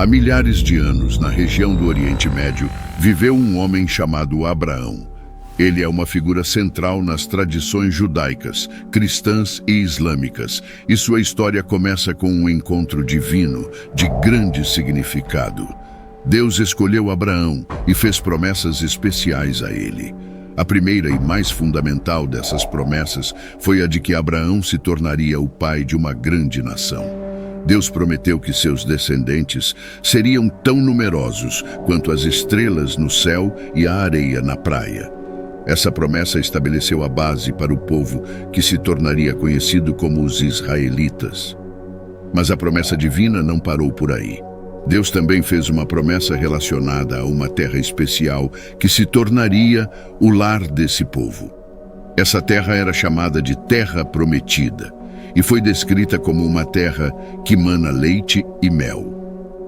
Há milhares de anos, na região do Oriente Médio, viveu um homem chamado Abraão. Ele é uma figura central nas tradições judaicas, cristãs e islâmicas, e sua história começa com um encontro divino de grande significado. Deus escolheu Abraão e fez promessas especiais a ele. A primeira e mais fundamental dessas promessas foi a de que Abraão se tornaria o pai de uma grande nação. Deus prometeu que seus descendentes seriam tão numerosos quanto as estrelas no céu e a areia na praia. Essa promessa estabeleceu a base para o povo que se tornaria conhecido como os israelitas. Mas a promessa divina não parou por aí. Deus também fez uma promessa relacionada a uma terra especial que se tornaria o lar desse povo. Essa terra era chamada de Terra Prometida e foi descrita como uma terra que mana leite e mel.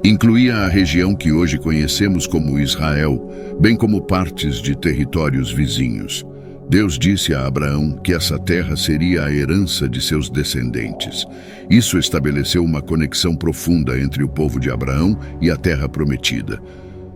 Incluía a região que hoje conhecemos como Israel, bem como partes de territórios vizinhos. Deus disse a Abraão que essa terra seria a herança de seus descendentes. Isso estabeleceu uma conexão profunda entre o povo de Abraão e a terra prometida.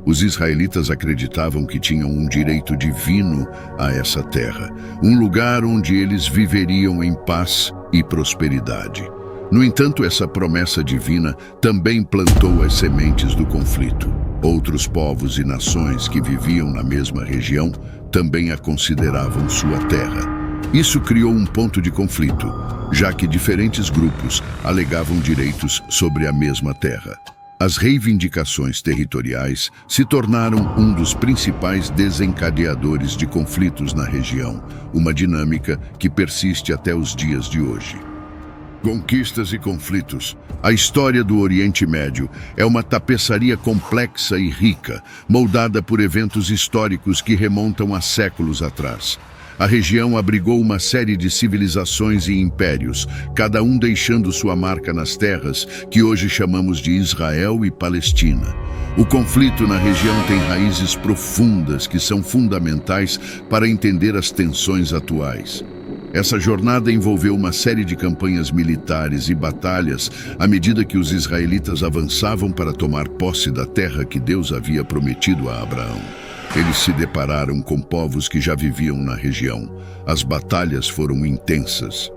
Os israelitas acreditavam que tinham um direito divino a essa terra, um lugar onde eles viveriam em paz e prosperidade. No entanto, essa promessa divina também plantou as sementes do conflito. Outros povos e nações que viviam na mesma região também a consideravam sua terra. Isso criou um ponto de conflito, já que diferentes grupos alegavam direitos sobre a mesma terra. As reivindicações territoriais se tornaram um dos principais desencadeadores de conflitos na região, uma dinâmica que persiste até os dias de hoje. Conquistas e conflitos. A história do Oriente Médio é uma tapeçaria complexa e rica, moldada por eventos históricos que remontam a séculos atrás. A região abrigou uma série de civilizações e impérios, cada um deixando sua marca nas terras que hoje chamamos de Israel e Palestina. O conflito na região tem raízes profundas que são fundamentais para entender as tensões atuais. Essa jornada envolveu uma série de campanhas militares e batalhas à medida que os israelitas avançavam para tomar posse da terra que Deus havia prometido a Abraão. Eles se depararam com povos que já viviam na região. As batalhas foram intensas.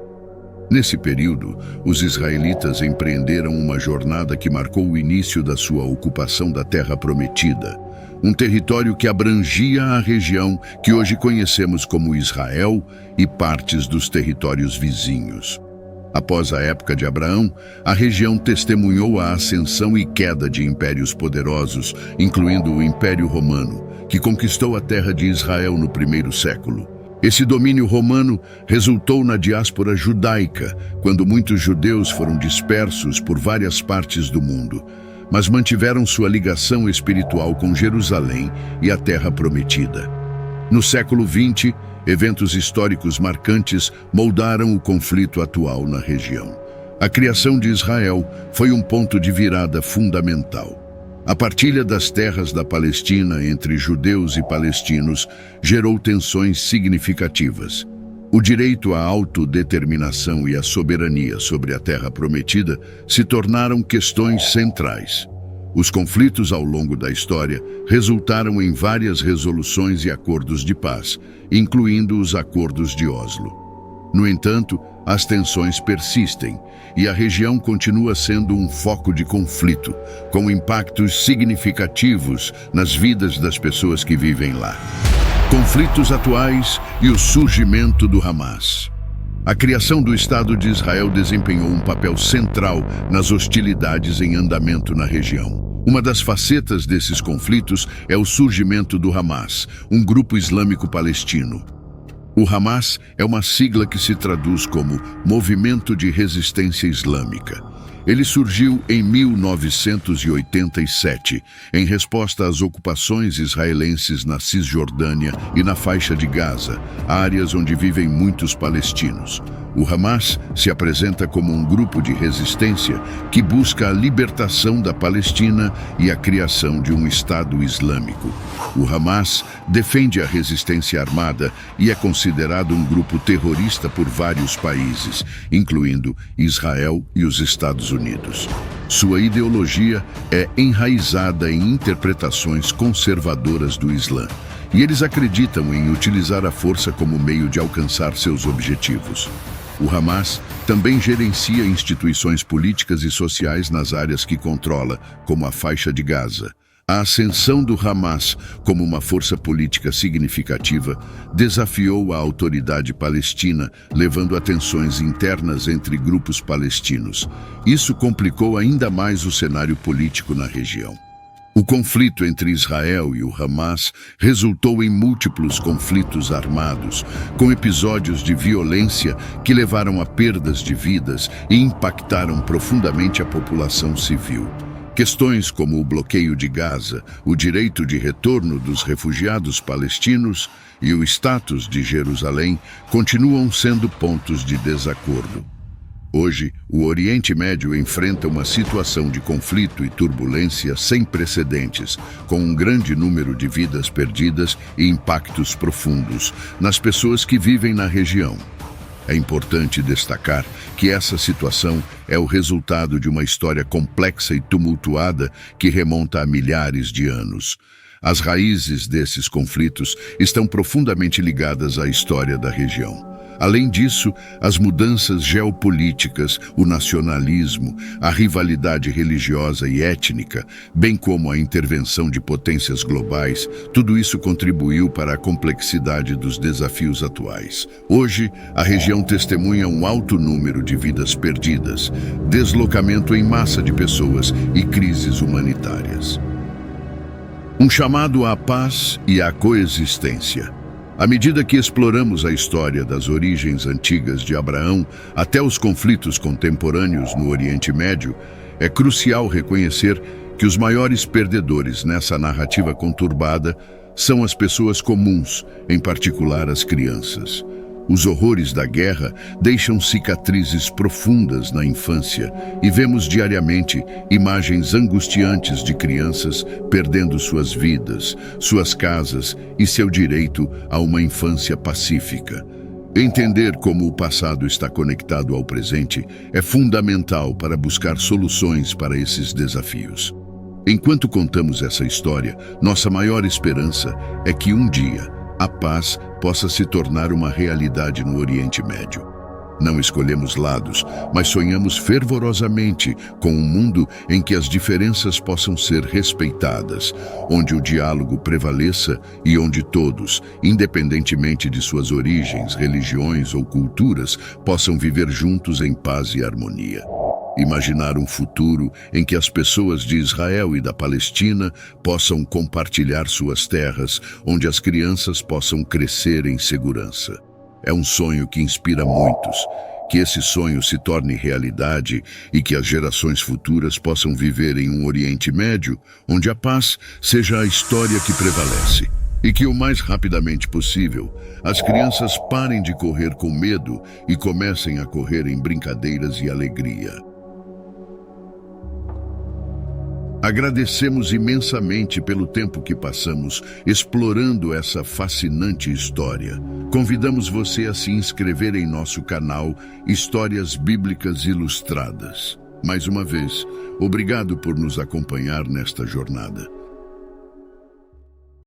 Nesse período, os israelitas empreenderam uma jornada que marcou o início da sua ocupação da Terra Prometida, um território que abrangia a região que hoje conhecemos como Israel e partes dos territórios vizinhos. Após a época de Abraão, a região testemunhou a ascensão e queda de impérios poderosos, incluindo o Império Romano, que conquistou a terra de Israel no primeiro século. Esse domínio romano resultou na diáspora judaica, quando muitos judeus foram dispersos por várias partes do mundo, mas mantiveram sua ligação espiritual com Jerusalém e a Terra Prometida. No século XX, eventos históricos marcantes moldaram o conflito atual na região. A criação de Israel foi um ponto de virada fundamental. A partilha das terras da Palestina entre judeus e palestinos gerou tensões significativas. O direito à autodeterminação e a soberania sobre a Terra Prometida se tornaram questões centrais. Os conflitos ao longo da história resultaram em várias resoluções e acordos de paz, incluindo os Acordos de Oslo. No entanto, as tensões persistem e a região continua sendo um foco de conflito, com impactos significativos nas vidas das pessoas que vivem lá. Conflitos atuais e o surgimento do Hamas. A criação do Estado de Israel desempenhou um papel central nas hostilidades em andamento na região. Uma das facetas desses conflitos é o surgimento do Hamas, um grupo islâmico palestino. O Hamas é uma sigla que se traduz como Movimento de Resistência Islâmica. Ele surgiu em 1987, em resposta às ocupações israelenses na Cisjordânia e na faixa de Gaza, áreas onde vivem muitos palestinos. O Hamas se apresenta como um grupo de resistência que busca a libertação da Palestina e a criação de um Estado Islâmico. O Hamas defende a resistência armada e é considerado um grupo terrorista por vários países, incluindo Israel e os Estados Unidos. Sua ideologia é enraizada em interpretações conservadoras do Islã, e eles acreditam em utilizar a força como meio de alcançar seus objetivos. O Hamas também gerencia instituições políticas e sociais nas áreas que controla, como a faixa de Gaza. A ascensão do Hamas como uma força política significativa desafiou a autoridade palestina, levando a tensões internas entre grupos palestinos. Isso complicou ainda mais o cenário político na região. O conflito entre Israel e o Hamas resultou em múltiplos conflitos armados, com episódios de violência que levaram a perdas de vidas e impactaram profundamente a população civil. Questões como o bloqueio de Gaza, o direito de retorno dos refugiados palestinos e o status de Jerusalém continuam sendo pontos de desacordo. Hoje, o Oriente Médio enfrenta uma situação de conflito e turbulência sem precedentes, com um grande número de vidas perdidas e impactos profundos nas pessoas que vivem na região. É importante destacar que essa situação é o resultado de uma história complexa e tumultuada que remonta a milhares de anos. As raízes desses conflitos estão profundamente ligadas à história da região. Além disso, as mudanças geopolíticas, o nacionalismo, a rivalidade religiosa e étnica, bem como a intervenção de potências globais, tudo isso contribuiu para a complexidade dos desafios atuais. Hoje, a região testemunha um alto número de vidas perdidas, deslocamento em massa de pessoas e crises humanitárias. Um chamado à paz e à coexistência. À medida que exploramos a história das origens antigas de Abraão até os conflitos contemporâneos no Oriente Médio, é crucial reconhecer que os maiores perdedores nessa narrativa conturbada são as pessoas comuns, em particular as crianças. Os horrores da guerra deixam cicatrizes profundas na infância e vemos diariamente imagens angustiantes de crianças perdendo suas vidas, suas casas e seu direito a uma infância pacífica. Entender como o passado está conectado ao presente é fundamental para buscar soluções para esses desafios. Enquanto contamos essa história, nossa maior esperança é que um dia a paz possa se tornar uma realidade no Oriente Médio. Não escolhemos lados, mas sonhamos fervorosamente com um mundo em que as diferenças possam ser respeitadas, onde o diálogo prevaleça e onde todos, independentemente de suas origens, religiões ou culturas, possam viver juntos em paz e harmonia. Imaginar um futuro em que as pessoas de Israel e da Palestina possam compartilhar suas terras, onde as crianças possam crescer em segurança. É um sonho que inspira muitos. Que esse sonho se torne realidade e que as gerações futuras possam viver em um Oriente Médio, onde a paz seja a história que prevalece. E que o mais rapidamente possível, as crianças parem de correr com medo e comecem a correr em brincadeiras e alegria. Agradecemos imensamente pelo tempo que passamos explorando essa fascinante história. Convidamos você a se inscrever em nosso canal Histórias Bíblicas Ilustradas. Mais uma vez, obrigado por nos acompanhar nesta jornada.